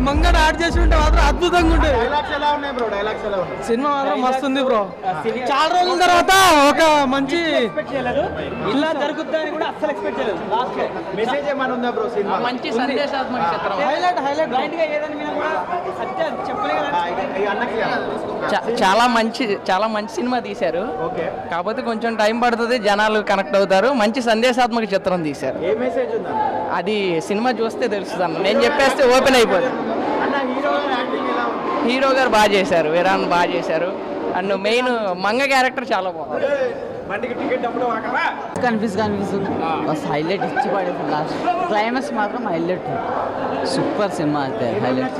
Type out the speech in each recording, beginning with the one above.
మంగళ యాడ్ చేసి ఉంటే మాత్రం అద్భుతంగా ఉంటుంది. సినిమా మాత్రం మస్తు ఉంది బ్రో. చాలా రోజుల తర్వాత ఒక మంచి ఇలా జరుగుతుందని కూడా అస్సలు ఎక్స్పెక్ట్ చేయలేదు. లాస్ట్ లో మెసేజ్ ఏమైనా ఉందా బ్రో? సినిమా మంచి సందేశాత్మక చిత్రం. హైలైట్ బ్లైండ్ గా ఏదని మీద కూడా సత్య చాలా మంచి సినిమా తీశారు. కాకపోతే కొంచెం టైం పడుతుంది, జనాలు కనెక్ట్ అవుతారు. మంచి సందేశాత్మక చిత్రం తీశారు. ఏ మెసేజ్ ఉందా? అది సినిమా చూస్తే తెలుస్తుంది అన్న. నేను చెప్పేస్తే ఓపెన్ అయిపోతుంది. హీరో గారు బాగా చేశారు, విరాన్ బాగా చేశారు. అండ్ మెయిన్ మంగ క్యారెక్టర్ చాలా బాగుంది. కనిపిస్తుంది హైలైట్ ఇచ్చి పడేది. లాస్ట్ క్లైమాక్స్ మాత్రం హైలైట్, సూపర్ సినిమా అయితే. హైలైట్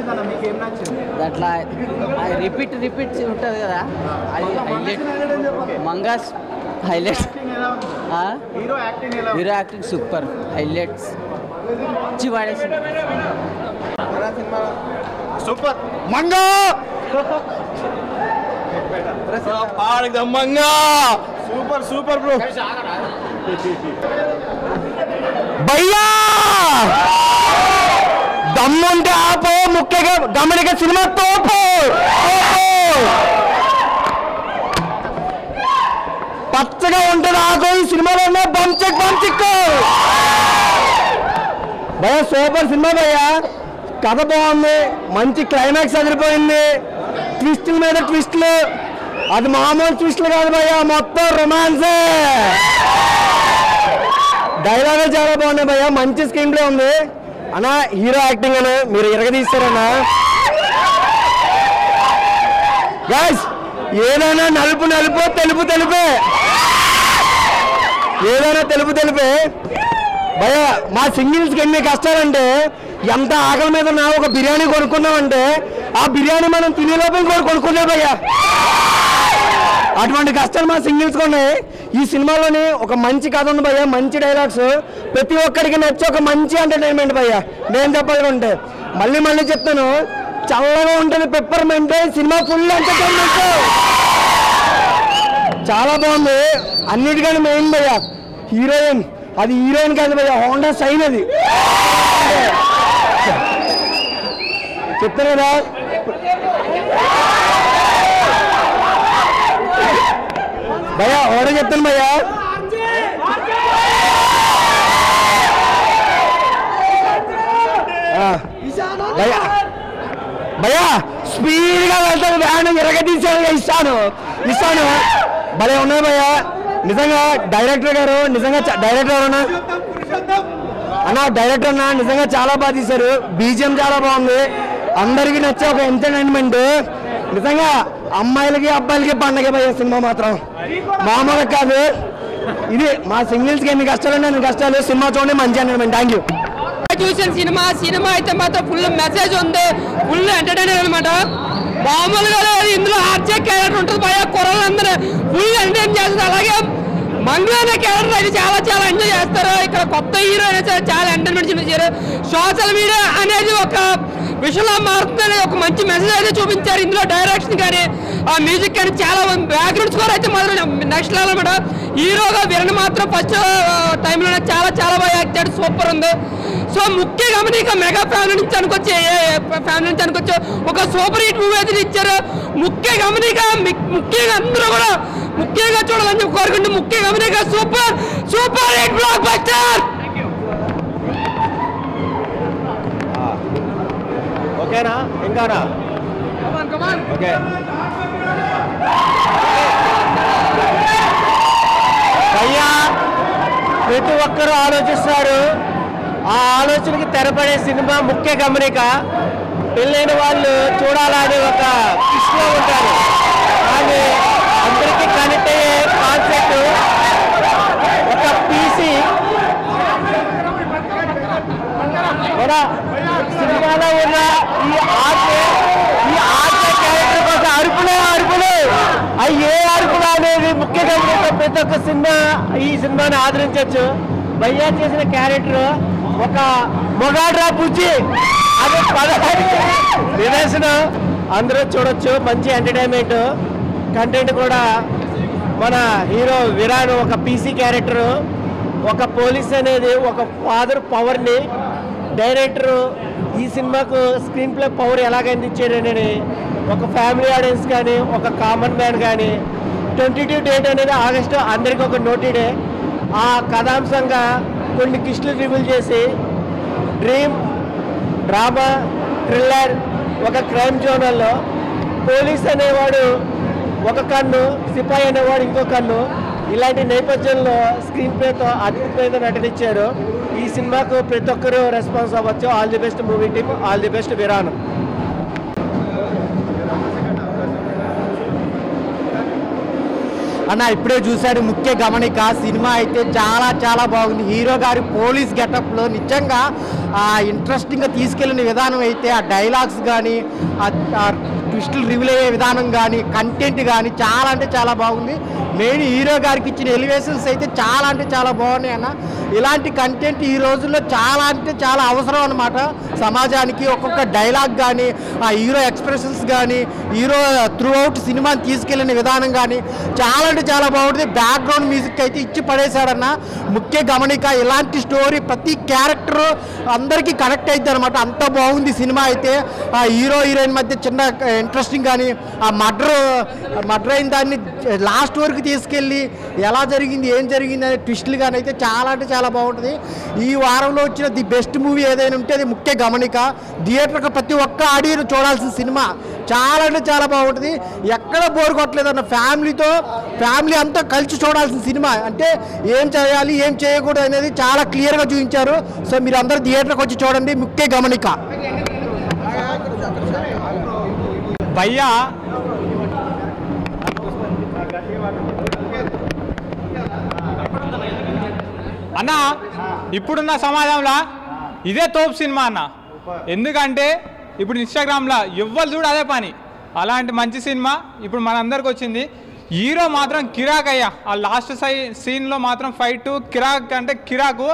అట్లా రిపీట్ ఉంటుంది కదా, అది హైలైట్. మంగాస్ highlights, hero acting super, highlights ఇచ్చి పడేసి సూపర్. మంగా మంగా సూపర్ బ్రో. భయ్యా దమ్ముంటే ఆపో, ముఖ్యంగా గమనిక సినిమా తోపు. పచ్చగా ఉంటుంది ఆకు. ఈ సినిమాలో ఉన్న బంచిక్ భయ్యా సూపర్ సినిమా భయ్యా. కథ బాగుంది, మంచి క్లైమాక్స్ అదిరిపోయింది, ట్విస్టుల మీద ట్విస్టులు. అది మామూలు ట్విస్టులు కాదు భయ్యా, మొత్తం రొమాన్సే. డైలాగులు చాలా బాగున్నాయి భయ్యా, మంచి స్క్రీన్ ప్లే ఉంది అన్నా. హీరో యాక్టింగ్ అన్న మీరు ఎరగదీస్తారన్నా. గైస్ ఏదైనా నలుపు తెలుపే, ఏదైనా తెలుపే భయ్యా. మా సింగిల్స్కి ఎన్ని కష్టాలంటే, ఎంత ఆకలి మీద నా ఒక బిర్యానీ కొనుక్కున్నామంటే ఆ బిర్యానీ మనం తినేలోపే కొనుక్కున్నా భయ్యా. అటువంటి కష్టాలు మా సింగిల్స్ ఉన్నాయి. ఈ సినిమాలోని ఒక మంచి కథ ఉంది భయ్యా, మంచి డైలాగ్స్, ప్రతి ఒక్కరికి నచ్చే ఒక మంచి ఎంటర్టైన్మెంట్ భయ్యా. నేను చెప్పాలంటే మళ్ళీ చెప్తాను, చల్లగా ఉంటుంది పెప్పర్మెంట్. సినిమా ఫుల్ ఎంటర్టైన్మెంట్, చాలా బాగుంది. అన్నిటికంటే మెయిన్ భయ్యా హీరోయిన్. అది హీరోయిన్ కాదు భయ్యా, హోండా సైన్. అది చెప్తాను కదా భయ్యా, ఓడ చెప్తాను భయ్యా. భయ్యా స్పీడ్గా వెళ్తాను, వ్యాన్ ఎరగదీసాను. ఇస్తాను భలే ఉన్నాయి భయ్యా. నిజంగా డైరెక్టర్ గారు, డైరెక్టర్ అన్న నిజంగా చాలా బాగా తీశారు. బీజిఎం చాలా బాగుంది, అందరికీ నచ్చే ఒక ఎంటర్టైన్మెంట్. నిజంగా అమ్మాయిలకి అబ్బాయిలకి పండగ భయ్యా. సినిమా మాత్రం మామూలుగా కాదు. ఇది మా సింగిల్స్కి ఎన్ని కష్టాలు ఉన్నాయి, అన్ని కష్టాలు. సినిమా చూడండి, మంచి ఎంటర్టైన్మెంట్. Thank you. చూసిన సినిమా అయితే మాత్రం ఫుల్ మెసేజ్ ఉంది, ఫుల్ ఎంటర్టైనర్ అనమాట. మామూలుగా ఇందులో ఆర్చే క్యారెక్టర్ ఉంటుంది భయ. కుర్రలందరూ ఫుల్ ఎంటర్టైన్ చేస్తారు. అలాగే మంగళ అనే క్యారెక్టర్ అయితే చాలా ఎంజాయ్ చేస్తారు. ఇక్కడ కొత్త హీరో అయినా సరే చాలా ఎంటర్టైన్మెంట్ చూపించారు. సోషల్ మీడియా అనేది ఒక విషయంలో మారుతుందని ఒక మంచి మెసేజ్ అయితే చూపించారు. ఇందులో డైరెక్షన్ కానీ ఆ మ్యూజిక్ కానీ చాలా బ్యాక్గ్రౌండ్ స్కోర్ అయితే మాత్రం నెక్స్ట్ లెవెల్ అనమాట. హీరోగా విరణ మాత్రం ఫస్ట్ టైంలోనే చాలా బాగా యాక్ట్ చేయాలి, సూపర్ ఉంది. సో ముఖ్య గమనిక మెగా ఫ్యామిలీ నుంచి అనుకోవచ్చు ఒక సూపర్ హిట్ మూవీ అయితే ఇచ్చారు. ముఖ్య గమనిక ముఖ్యంగా అందరూ కూడా ముఖ్యంగా చూడాలని చెప్పి కోరుకుంటూ, ముఖ్య గమనిక సూపర్ హిట్ బ్లాక్ బస్టర్. ఓకేనా? ఇంకానా? ఓకే. భయ్యా ప్రతి ఒక్కరూ ఆలోచిస్తారు. ఆ ఆలోచనకి తెరపడే సినిమా ముఖ్య గమనిక. పెళ్ళైన వాళ్ళు చూడాలని ఒక ఇష్టంలో ఉంటారు, కానీ అందరికీ కనెక్ట్ అయ్యే కాన్సెప్ట్ ఒక పీసీ కూడా. సినిమాలో ఉన్న ఈ ఆర్ట్ క్యారెక్టర్ కోసం అరుపులే అవి ఏ అరుపులు అనేది ముఖ్య గమనిక. ప్రతి ఒక్క ఈ సినిమాని ఆదరించవచ్చు. భయ్యా చేసిన క్యారెక్టర్ ఒక మొగాడ్రా బుజ్జి, అది పదహానికి నిదర్శనం. అందరూ చూడొచ్చు, మంచి ఎంటర్టైన్మెంట్ కంటెంట్ కూడా. మన హీరో విరాన్ ఒక పీసీ క్యారెక్టరు, ఒక పోలీస్ అనేది ఒక ఫాదర్ పవర్ని, డైరెక్టరు ఈ సినిమాకు స్క్రీన్ ప్లే పవర్ ఎలాగైంది ఇచ్చాడని ఒక ఫ్యామిలీ ఆడియన్స్ కానీ ఒక కామన్ మ్యాన్ కానీ 22 డేట్ అనేది ఆగస్టు అందరికీ ఒక నోటీ డే. ఆ కథాంశంగా కొన్ని కిస్టులు రివీల్ చేసి డ్రీమ్, డ్రామా, థ్రిల్లర్, ఒక క్రైమ్ జోనల్లో పోలీస్ అనేవాడు ఒక కన్ను, సిపాయి అనేవాడు ఇంకో కన్ను, ఇలాంటి నేపథ్యంలో స్క్రీన్ ప్లేతో అద్భుతమైన నటనిచ్చారు. ఈ సినిమాకు ప్రతి ఒక్కరూ రెస్పాన్స్ అవ్వచ్చు. All the best movie team, all the best విరాన్. అన్న ఇప్పుడే చూశాడు ముఖ్య గమనిక. సినిమా అయితే చాలా చాలా బాగుంది. హీరో గారి పోలీస్ గెటప్లో నిజంగా ఇంట్రెస్టింగ్గా తీసుకెళ్ళిన విధానం అయితే ఆ డైలాగ్స్ కానీ ఆ ట్విస్టులు రివీల్ అయ్యే విధానం కానీ కంటెంట్ కానీ చాలా అంటే చాలా బాగుంది. మెయిన్ హీరో గారికి ఇచ్చిన ఎలివేషన్స్ అయితే చాలా అంటే చాలా బాగున్నాయి అన్న. ఇలాంటి కంటెంట్ ఈ రోజుల్లో చాలా అంటే చాలా అవసరం అన్నమాట సమాజానికి. ఒక్కొక్క డైలాగ్ కానీ ఆ హీరో ఎక్స్ప్రెషన్స్ కానీ హీరో త్రూ అవుట్ సినిమాని తీసుకెళ్ళిన విధానం కానీ చాలా అంటే చాలా బాగుంటుంది. బ్యాక్గ్రౌండ్ మ్యూజిక్ అయితే ఇచ్చి పడేశాడన్న. ముఖ్య గమనిక, ఇలాంటి స్టోరీ ప్రతి క్యారెక్టర్ అందరికీ కనెక్ట్ అవుతుంది అనమాట. అంత బాగుంది సినిమా అయితే. ఆ హీరో హీరోయిన్ మధ్య చిన్న ఇంట్రెస్టింగ్ కానీ ఆ మర్డర్ అయిన దాన్ని లాస్ట్ వరకు తీసుకెళ్ళి ఎలా జరిగింది ఏం జరిగింది అనే ట్విస్టులు కానీ అయితే చాలా అంటే చాలా బాగుంటుంది. ఈ వారంలో వచ్చిన ది బెస్ట్ మూవీ ఏదైనా ఉంటే అది ముఖ్య గమనిక. థియేటర్కి ప్రతి ఒక్క ఆడియన్స్ చూడాల్సిన సినిమా. చాలా అంటే చాలా బాగుంటుంది. ఎక్కడ బోర్ కొట్టలేదన్న. ఫ్యామిలీ అంతా కలిసి చూడాల్సిన సినిమా. అంటే ఏం చేయాలి ఏం చేయకూడదు అనేది చాలా క్లియర్గా చూపించారు. సో మీరు అందరూ థియేటర్కి వచ్చి చూడండి. ముఖ్య గమనిక. భయ్యా అన్న ఇప్పుడున్న సమాజంలో ఇదే తోపు సినిమా అన్న. ఎందుకంటే ఇప్పుడు ఇన్స్టాగ్రామ్లో ఎవ్వరు చూడు అదే పని. అలాంటి మంచి సినిమా ఇప్పుడు మనందరికి వచ్చింది. హీరో మాత్రం కిరాక్ అయ్యా. ఆ లాస్ట్ సీన్లో మాత్రం ఫైట్ కిరాక్ అంటే కిరాకు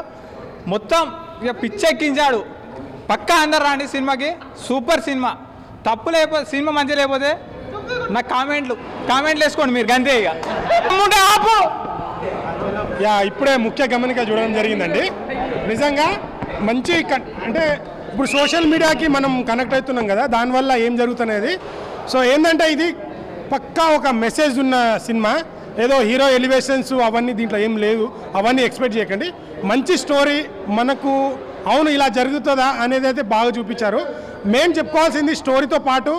మొత్తం ఇక పిచ్చెక్కించాడు. పక్కా అందరు రాండి సినిమాకి. Super cinema. తప్పు లేకపోతే సినిమా మంచిగా లేకపోతే నాకు కామెంట్లు వేసుకోండి మీరు గంతే. ఇక ఆపు. ఇప్పుడే ముఖ్య గమనిక చూడడం జరిగిందండి. నిజంగా మంచి అంటే ఇప్పుడు సోషల్ మీడియాకి మనం కనెక్ట్ అవుతున్నాం కదా, దానివల్ల ఏం జరుగుతున్నది. సో ఏంటంటే ఇది పక్కా ఒక మెసేజ్ ఉన్న సినిమా. ఏదో హీరో ఎలివేషన్స్ అవన్నీ దీంట్లో ఏం లేదు, అవన్నీ ఎక్స్పెక్ట్ చేయకండి. మంచి స్టోరీ, మనకు అవును ఇలా జరుగుతుందా అనేది అయితే బాగా చూపించారు. మేము చెప్పుకోవాల్సింది స్టోరీతో పాటు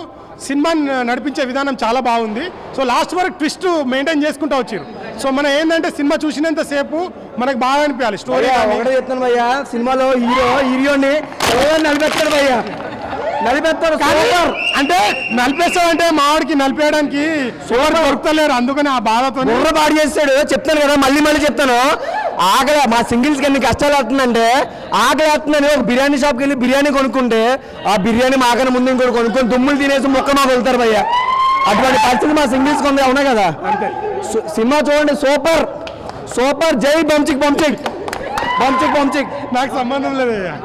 సినిమా నడిపించే విధానం చాలా బాగుంది. సో లాస్ట్ వరకు ట్విస్ట్ మెయింటైన్ చేసుకుంటూ వచ్చారు. సో మనం ఏంటంటే సినిమా చూసినంతసేపు మనకు బాగా అనిపించాలి స్టోరీ. ఒకటే చెప్తాను భయ్యా, సినిమాలో హీరోని నలిపేస్తాడు భయ్యా. నలిపేస్తాడు అంటే నలిపేస్తాడంటే మావాడికి నలిపేయడానికి సోర్ దొరుకుతలేరు, అందుకని ఆ బాధతో బుర్ర పాడు చేస్తాడు. చెప్తాను కదా, మళ్ళీ చెప్తాను. ఆకలి మా సింగిల్స్కి ఎన్ని కష్టాలు అవుతుందంటే ఆకలి అవుతుందని ఒక బిర్యానీ షాప్కి వెళ్ళి బిర్యానీ కొనుక్కుంటే ఆ బిర్యానీ మాకన్నా ముందు ఇంకోటి కొనుక్కొని దుమ్ములు తినేసి ముక్క మాకు వెళ్తారు భయ్య. అటువంటి పరిస్థితి మా సింగిల్స్కి ఉంది. అవునా కదా? సినిమా చూడండి, సూపర్. జై పంచిక్ నాకు సంబంధం లేదయ్యా.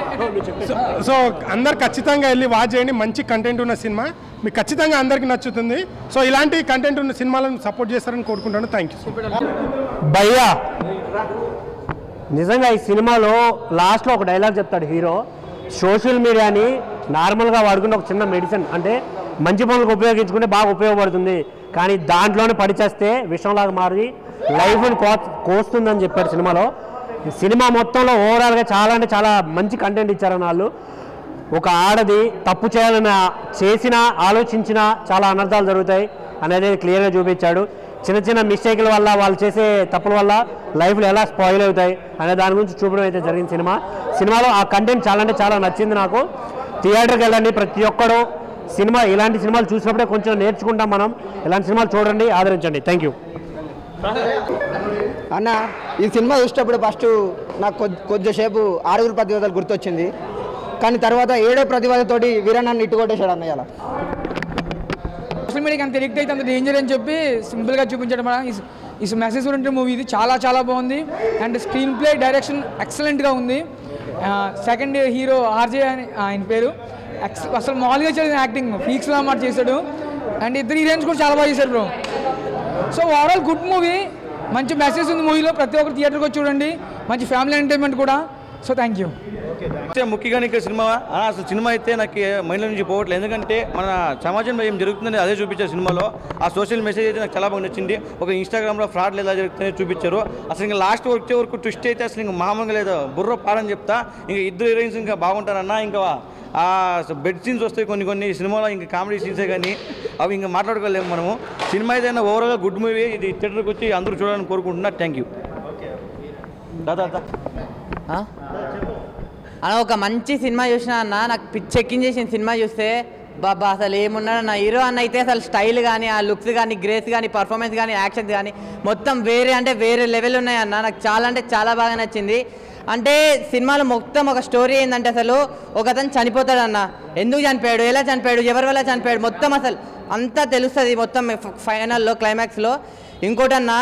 సో అందరు ఖచ్చితంగా వెళ్ళి వాచ్ చేయండి. మంచి కంటెంట్ ఉన్న సినిమా మీకు ఖచ్చితంగా అందరికీ నచ్చుతుంది. సో ఇలాంటి కంటెంట్ ఉన్న సినిమాలను సపోర్ట్ చేస్తారని కోరుకుంటాను. థ్యాంక్ యూ భయ్యా. నిజంగా ఈ సినిమాలో లాస్ట్లో ఒక డైలాగ్ చెప్తాడు హీరో. సోషల్ మీడియాని నార్మల్గా వాడుకునే ఒక చిన్న మెడిసిన్, అంటే మంచి పనులకు ఉపయోగించుకుంటే బాగా ఉపయోగపడుతుంది, కానీ దాంట్లోనే పడిచేస్తే విషంలాగా మారి లైఫ్ని కోస్తుందని చెప్పాడు సినిమాలో. సినిమా మొత్తంలో ఓవరాల్గా చాలా అంటే చాలా మంచి కంటెంట్ ఇచ్చారని వాళ్ళు. ఒక ఆడది తప్పు చేయాలని చేసినా ఆలోచించినా చాలా అనర్థాలు జరుగుతాయి అనేది క్లియర్గా చూపించాడు. చిన్న మిస్టేక్ల వల్ల వాళ్ళు చేసే తప్పుల వల్ల లైఫ్లో ఎలా స్పాయిల్ అవుతాయి అనే దాని గురించి చూపడం అయితే జరిగింది సినిమాలో. ఆ కంటెంట్ చాలా అంటే చాలా నచ్చింది నాకు. థియేటర్కి వెళ్ళండి ప్రతి ఒక్కరు. ఇలాంటి సినిమాలు చూసినప్పుడే కొంచెం నేర్చుకుంటాం మనం. ఇలాంటి సినిమాలు చూడండి, ఆదరించండి. థ్యాంక్ యూ అన్న. ఈ సినిమా చూసేటప్పుడు ఫస్ట్ నాకు కొద్దిసేపు 6 ప్రతివాదాలు గుర్తొచ్చింది, కానీ తర్వాత 7వ ప్రతివాదతోటి వీరన్నాన్ని ఇట్టుకొట్టేశాడు అన్నయ్య. అలా సోషల్ మీడియాకి అంత ఎడిక్ట్ అయితే అంత డేంజర్ అని చెప్పి సింపుల్గా చూపించడం ఈ మెసేజ్ ఓరియంటెడ్ మూవీ. ఇది చాలా బాగుంది. అండ్ స్క్రీన్ ప్లే, డైరెక్షన్ ఎక్సలెంట్గా ఉంది. సెకండ్ హీరో ఆర్జే అని ఆయన పేరు. అసలు మామూలుగా చేసిన యాక్టింగ్ ఫీక్స్లా మాట చేశాడు. అండ్ ఇద్దరు హీరోయిన్స్ కూడా చాలా బాగా చేశారు bro. So overall good movie. మంచి మెసేజ్ ఉంది మూవీలో. ప్రతి ఒక్కరు థియేటర్కి వచ్చి చూడండి. మంచి ఫ్యామిలీ ఎంటర్టైన్మెంట్ కూడా. So thank you. ముఖ్యంగా నీకు సినిమా అసలు సినిమా అయితే నాకు మైండ్లో నుంచి పోవట్లేదు. ఎందుకంటే మన సమాజంలో ఏం జరుగుతుందని అదే చూపించారు సినిమాలో. ఆ సోషల్ మెసేజ్ అయితే నాకు చాలా బాగా నచ్చింది. ఒక ఇన్స్టాగ్రామ్లో ఫ్రాడ్లు ఎలా జరుగుతుందని చూపించారు. అసలు ఇంకా లాస్ట్ వచ్చే వరకు ట్విస్ట్ అయితే అసలు ఇంకా మామూలుగా లేదు, బుర్ర పాడని చెప్తా. ఇంకా ఇద్దరు హీరోయిన్స్ ఇంకా బాగుంటారన్నా. ఇంకా ఆ బెడ్ సీన్స్ వస్తాయి కొన్ని సినిమాలో, ఇంకా కామెడీ సీన్సే కానీ అవి ఇంకా మాట్లాడుకోలేము మనము. సినిమా ఏదైనా ఓవరాల్గా గుడ్ మూవీ. ఇది థియేటర్కి వచ్చి అందరూ చూడాలని కోరుకుంటున్నా. Thank you. అన్న ఒక మంచి సినిమా చూసినా అన్న, నాకు పిచ్చెక్కించేసిన సినిమా చూస్తే బాబా అసలు ఏమున్నాడు నా హీరో అన్న అయితే అసలు స్టైల్ కానీ ఆ లుక్స్ కానీ గ్రేస్ కానీ పర్ఫార్మెన్స్ కానీ యాక్షన్ కానీ మొత్తం వేరే లెవెల్ ఉన్నాయి అన్న. నాకు చాలా అంటే చాలా బాగా నచ్చింది. అంటే సినిమాలో మొత్తం ఒక స్టోరీ ఏంటంటే అసలు ఒకతను చనిపోతాడన్న, ఎందుకు చనిపోయాడు, ఎలా చనిపోయాడు, ఎవరి వల్ల చనిపోయాడు, మొత్తం అసలు అంతా తెలుస్తుంది మొత్తం ఫైనల్లో క్లైమాక్స్లో. ఇంకోటన్న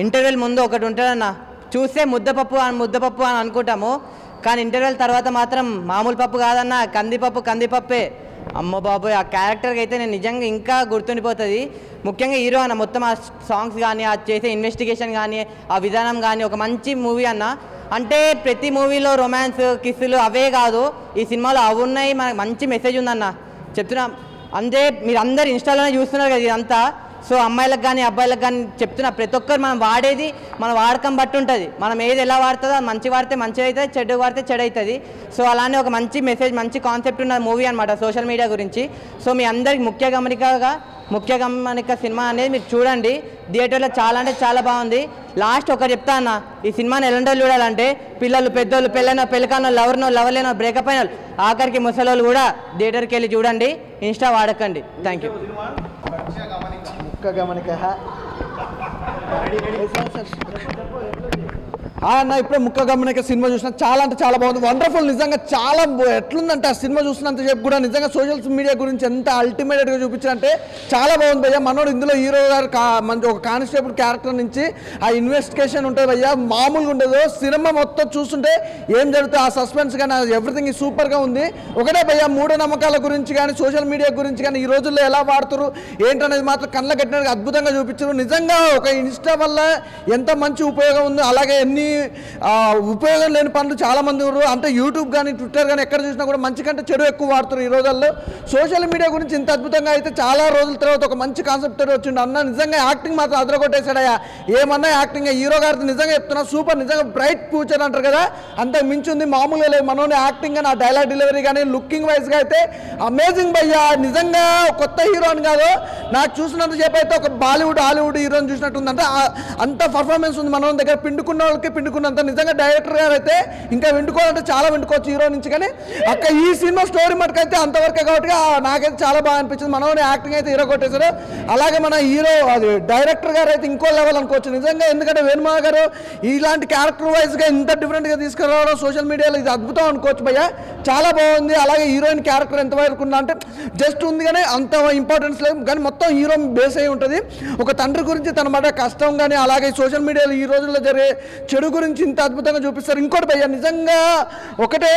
ఇంటర్వెల్ ముందు ఒకటి ఉంటుందన్న, చూస్తే ముద్దపప్పు అని అనుకుంటాము, కానీ ఇంటర్వెల్ తర్వాత మాత్రం మామూలు పప్పు కాదన్న, కందిపప్పే. అమ్మ బాబోయ్, ఆ క్యారెక్టర్కి అయితే నేను నిజంగా ఇంకా గుర్తుండిపోతుంది. ముఖ్యంగా హీరో అన్న మొత్తం ఆ సాంగ్స్ కానీ ఆ చేసే ఇన్వెస్టిగేషన్ కానీ ఆ విధానం కానీ ఒక మంచి మూవీ అన్న. అంటే ప్రతి మూవీలో రొమాన్స్ కిస్సులు అవే కాదు, ఈ సినిమాలో అవి ఉన్నాయి. మనకు మంచి మెసేజ్ ఉందన్న చెప్తున్నా. అంతే మీరు అందరు ఇన్స్టాలోనే చూస్తున్నారు కదా ఇదంతా. సో అమ్మాయిలకు కానీ అబ్బాయిలకు కానీ చెప్తున్నా, ప్రతి ఒక్కరు మనం వాడేది మన వాడకం బట్టి ఉంటుంది. మనం ఏది ఎలా వాడుతుందో మంచి వాడితే మంచిగా అవుతుంది, చెడు వాడితే చెడు అవుతుంది. సో అలానే ఒక మంచి మెసేజ్ మంచి కాన్సెప్ట్ ఉన్న మూవీ అనమాట సోషల్ మీడియా గురించి. సో మీ అందరికి ముఖ్య గమనిక సినిమా అనేది మీరు చూడండి. థియేటర్లో చాలా అంటే చాలా బాగుంది. లాస్ట్ ఒకటి చెప్తా అన్న, ఈ సినిమాని ఎలాంటి చూడాలంటే పిల్లలు పెద్దోళ్ళు పెళ్ళికానో లవర్లేనో బ్రేకప్ అయిన ఆఖరికి ముసలోళ్ళు కూడా థియేటర్కి వెళ్ళి చూడండి. ఇన్స్టా వాడకండి. Thank you. అన్న ఇప్పుడే ముక్క గమనిక సినిమా చూసిన చాలా అంటే చాలా బాగుంది. వండర్ఫుల్. నిజంగా చాలా ఎట్లుందంటే ఆ సినిమా చూసినంత చెప్పు కూడా నిజంగా సోషల్ మీడియా గురించి ఎంత అల్టిమేట్గా చూపించారంటే చాలా బాగుంది భయ్యా. మనోడు ఇందులో హీరో గారు మంచి ఒక కానిస్టేబుల్ క్యారెక్టర్ నుంచి ఆ ఇన్వెస్టిగేషన్ ఉంటుంది భయ్యా, మామూలుగా ఉండదు. సినిమా మొత్తం చూస్తుంటే ఏం జరుగుతుంది ఆ సస్పెన్స్ కానీ ఎవ్రీథింగ్ సూపర్గా ఉంది. ఒకటే భయ్యా, మూఢనమ్మకాల గురించి కానీ సోషల్ మీడియా గురించి కానీ ఈ రోజుల్లో ఎలా వాడుతారు ఏంటనేది మాత్రం కళ్ళ కట్టినట్టుగా అద్భుతంగా చూపించారు. నిజంగా ఒక ఇన్స్టా వల్ల ఎంత మంచి ఉపయోగం ఉందో అలాగే ఎన్ని ఉపయోగం లేని పనులు చాలామంది ఉన్నారు. అంటే యూట్యూబ్ కానీ ట్విట్టర్ కానీ ఎక్కడ చూసినా కూడా మంచి కంటే చెడు ఎక్కువ వాడుతారు ఈ రోజుల్లో. సోషల్ మీడియా గురించి ఇంత అద్భుతంగా అయితే చాలా రోజుల తర్వాత ఒక మంచి కాన్సెప్ట్ తోటి వచ్చిండు అన్న. నిజంగా యాక్టింగ్ మాత్రం అదరగొట్టేశాడయ్యా. ఏమన్నా యాక్టింగ్ హీరో గారితో నిజంగా చెప్తున్నా సూపర్. నిజంగా బ్రైట్ ఫ్యూచర్ అంటారు కదా, అంత మించి ఉంది. మామూలుగా లేదు మనోని యాక్టింగ్ కానీ ఆ డైలాగ్ డెలివరీ కానీ లుకింగ్ వైజ్గా అయితే అమేజింగ్ భయ్యా. నిజంగా కొత్త హీరో అని కాదు, నాకు చూసినంత సేపు అయితే ఒక హాలీవుడ్ హీరోని చూసినట్టుంది. అంటే అంత పర్ఫార్మెన్స్ ఉంది మనోని దగ్గర. పిండుకున్న వాళ్ళకి పిండుకున్నంత. నిజంగా డైరెక్టర్ గారు అయితే ఇంకా వింటుకోవాలంటే చాలా వింటుకోవచ్చు హీరో నుంచి. కానీ అక్క ఈ సినిమా స్టోరీ మటుకైతే అంతవరకే కాబట్టి నాకైతే చాలా బాగా అనిపించింది. మనోని యాక్టింగ్ అయితే హీరో కొట్టేశారు. అలాగే మన హీరో అది డైరెక్టర్ గారు అయితే ఇంకో లెవెల్ అనుకోవచ్చు నిజంగా. ఎందుకంటే వేణుమాధవ్ గారు ఇలాంటి క్యారెక్టర్ వైజ్గా ఇంత డిఫరెంట్గా తీసుకురావడం సోషల్ మీడియాలో ఇది అద్భుతం అనుకోవచ్చు భయ్యా. చాలా బాగుంది. అలాగే హీరోయిన్ క్యారెక్టర్ ఎంతవరకు ఉందా అంటే జస్ట్ ఉంది కానీ అంత ఇంపార్టెన్స్ లేదు. కానీ మొత్తం హీరో బేస్ అయి ఉంటుంది. ఒక తండ్రి గురించి తన మాట కష్టం కానీ అలాగే సోషల్ మీడియాలో ఈ రోజుల్లో జరిగే చెడు గురించి ఇంత అద్భుతంగా చూపిస్తారు. ఇంకోటి భయ్యా, నిజంగా ఒకటే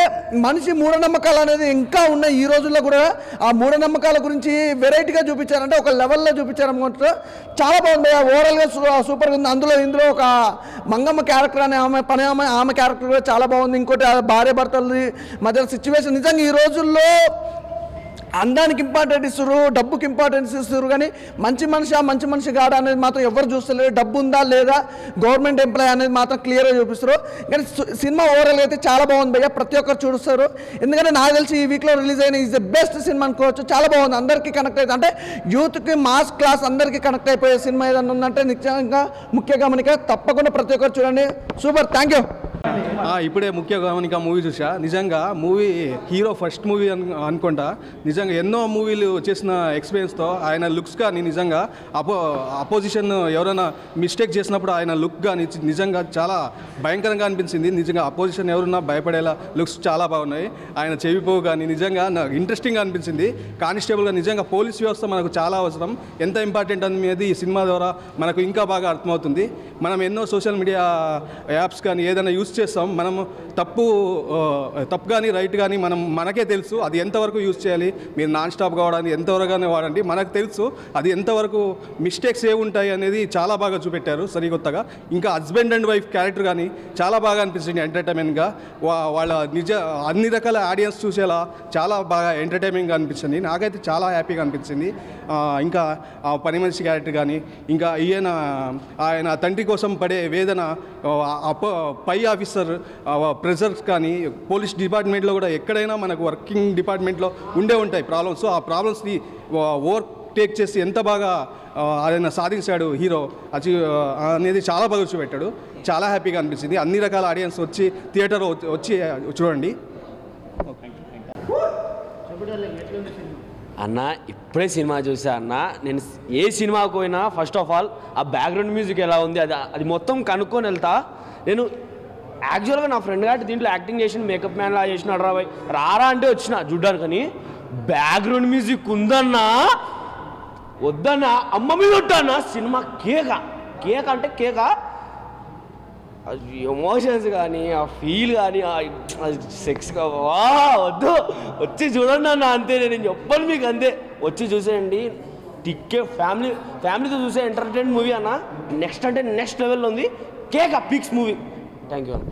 మనిషి మూఢనమ్మకాలు అనేది ఇంకా ఉన్నాయి ఈ రోజుల్లో కూడా. ఆ మూఢనమ్మకాల గురించి వెరైటీగా చూపించారంటే ఒక లెవెల్లో చూపించారనుకుంటారు. చాలా బాగుంది భయ్యా. ఓవరాల్గా సూపర్గా ఉంది. ఇందులో ఒక మంగమ్మ క్యారెక్టర్ అనే ఆమె క్యారెక్టర్ కూడా చాలా బాగుంది. ఇంకోటి భార్య భర్తలది మధ్య సిచ్యువేషన్ నిజంగా ఈ రోజుల్లో అందానికి ఇంపార్టెంట్ ఇస్తారు, డబ్బుకి ఇంపార్టెన్స్ ఇస్తారు. కానీ మంచి మనిషి కాడ అనేది మాత్రం ఎవరు చూస్తలేరు. డబ్బు ఉందా లేదా, గవర్నమెంట్ ఎంప్లాయ్ అనేది మాత్రం క్లియర్గా చూపిస్తారు. కానీ సినిమా ఓవరాల్గా అయితే చాలా బాగుంది భయ్యా. ప్రతి ఒక్కరు చూస్తారు. ఎందుకంటే నాకు తెలిసి ఈ వీక్లో రిలీజ్ అయిన ఈజ్ ద బెస్ట్ సినిమా అనుకోవచ్చు. చాలా బాగుంది. అందరికీ కనెక్ట్ అవుతుంది. అంటే యూత్కి మాస్ క్లాస్ అందరికీ కనెక్ట్ అయిపోయే సినిమా ఏదన్నా ఉందంటే నిజంగా ముఖ్య గమనిక. తప్పకుండా ప్రతి ఒక్కరు చూడండి. సూపర్. Thank you. ఇప్పుడే ముఖ్య గమనిక మూవీ చూసా. నిజంగా మూవీ హీరో ఫస్ట్ మూవీ అనుకుంటా. నిజంగా ఎన్నో మూవీలు చేసిన ఎక్స్పీరియన్స్తో ఆయన లుక్స్ కానీ నిజంగా అపోజిషన్ ఎవరైనా మిస్టేక్ చేసినప్పుడు ఆయన లుక్ కానీ నిజంగా చాలా భయంకరంగా అనిపించింది. నిజంగా అపోజిషన్ ఎవరున్నా భయపడేలా లుక్స్ చాలా బాగున్నాయి. ఆయన చెవిపోవు కానీ నిజంగా నాకు ఇంట్రెస్టింగ్గా అనిపించింది. కానిస్టేబుల్గా నిజంగా పోలీస్ వ్యవస్థ మనకు చాలా అవసరం, ఎంత ఇంపార్టెంట్ అనేది ఈ సినిమా ద్వారా మనకు ఇంకా బాగా అర్థమవుతుంది. మనం ఎన్నో సోషల్ మీడియా యాప్స్ కానీ ఏదైనా యూస్ చేస్తాం. మనం తప్పు కానీ రైట్ కానీ మనకే తెలుసు అది ఎంతవరకు యూజ్ చేయాలి. మీరు నాన్ స్టాప్ కావడానికి ఎంతవరకు వాడండి, మనకు తెలుసు అది ఎంతవరకు మిస్టేక్స్ ఉంటాయి అనేది చాలా బాగా చూపెట్టారు సరికొత్తగా. ఇంకా హస్బెండ్ అండ్ వైఫ్ క్యారెక్టర్ కానీ చాలా బాగా అనిపిస్తుంది ఎంటర్టైన్మెంట్గా. వాళ్ళ అన్ని రకాల ఆడియన్స్ చూసేలా చాలా బాగా ఎంటర్టైన్మెంట్గా అనిపించింది. నాకైతే చాలా హ్యాపీగా అనిపించింది. ఇంకా పని మనిషి క్యారెక్టర్ కానీ, ఇంకా ఆయన తండ్రి కోసం పడే వేదన, పై ఆఫీసర్ ప్రెజర్స్ కానీ, పోలీస్ డిపార్ట్మెంట్లో కూడా ఎక్కడైనా మనకు వర్కింగ్ డిపార్ట్మెంట్లో ఉంటాయి ప్రాబ్లమ్స్. ఆ ప్రాబ్లమ్స్ని ఓవర్టేక్ చేసి ఎంత బాగా ఆయన సాధించాడు హీరో అనేది చాలా బాగా చూపెట్టాడు. చాలా హ్యాపీగా అనిపించింది. అన్ని రకాల ఆడియన్స్ వచ్చి థియేటర్ వచ్చి చూడండి. అన్న ఇప్పుడే సినిమా చూసా అన్న. నేను ఏ సినిమాకు పోయినా ఫస్ట్ ఆఫ్ ఆల్ ఆ బ్యాక్గ్రౌండ్ మ్యూజిక్ ఎలా ఉంది అది మొత్తం కనుక్కొని వెళ్తా. నేను యాక్చువల్గా నా ఫ్రెండ్ గారి దీంట్లో యాక్టింగ్ చేసిన మేకప్ మ్యాన్లా చేసినాడు రారా అంటే వచ్చిన చూడ్డానికి. కానీ బ్యాక్గ్రౌండ్ మ్యూజిక్ ఉందన్నా వద్దన్నా అమ్మ మీద ఉంటానా సినిమా కేక అంటే కేక. ఎమోషన్స్ కానీ ఆ ఫీల్ కానీ సెక్స్గా వద్దు వచ్చి చూడండి అన్న. అంతే నేను చెప్పను మీకు, అంతే వచ్చి చూసేయండి. ఫ్యామిలీతో చూసే ఎంటర్టైన్మెంట్ మూవీ అన్న. నెక్స్ట్ అంటే నెక్స్ట్ లెవెల్లో ఉంది. కేక పిక్స్ మూవీ. థ్యాంక్ యూ అన్న.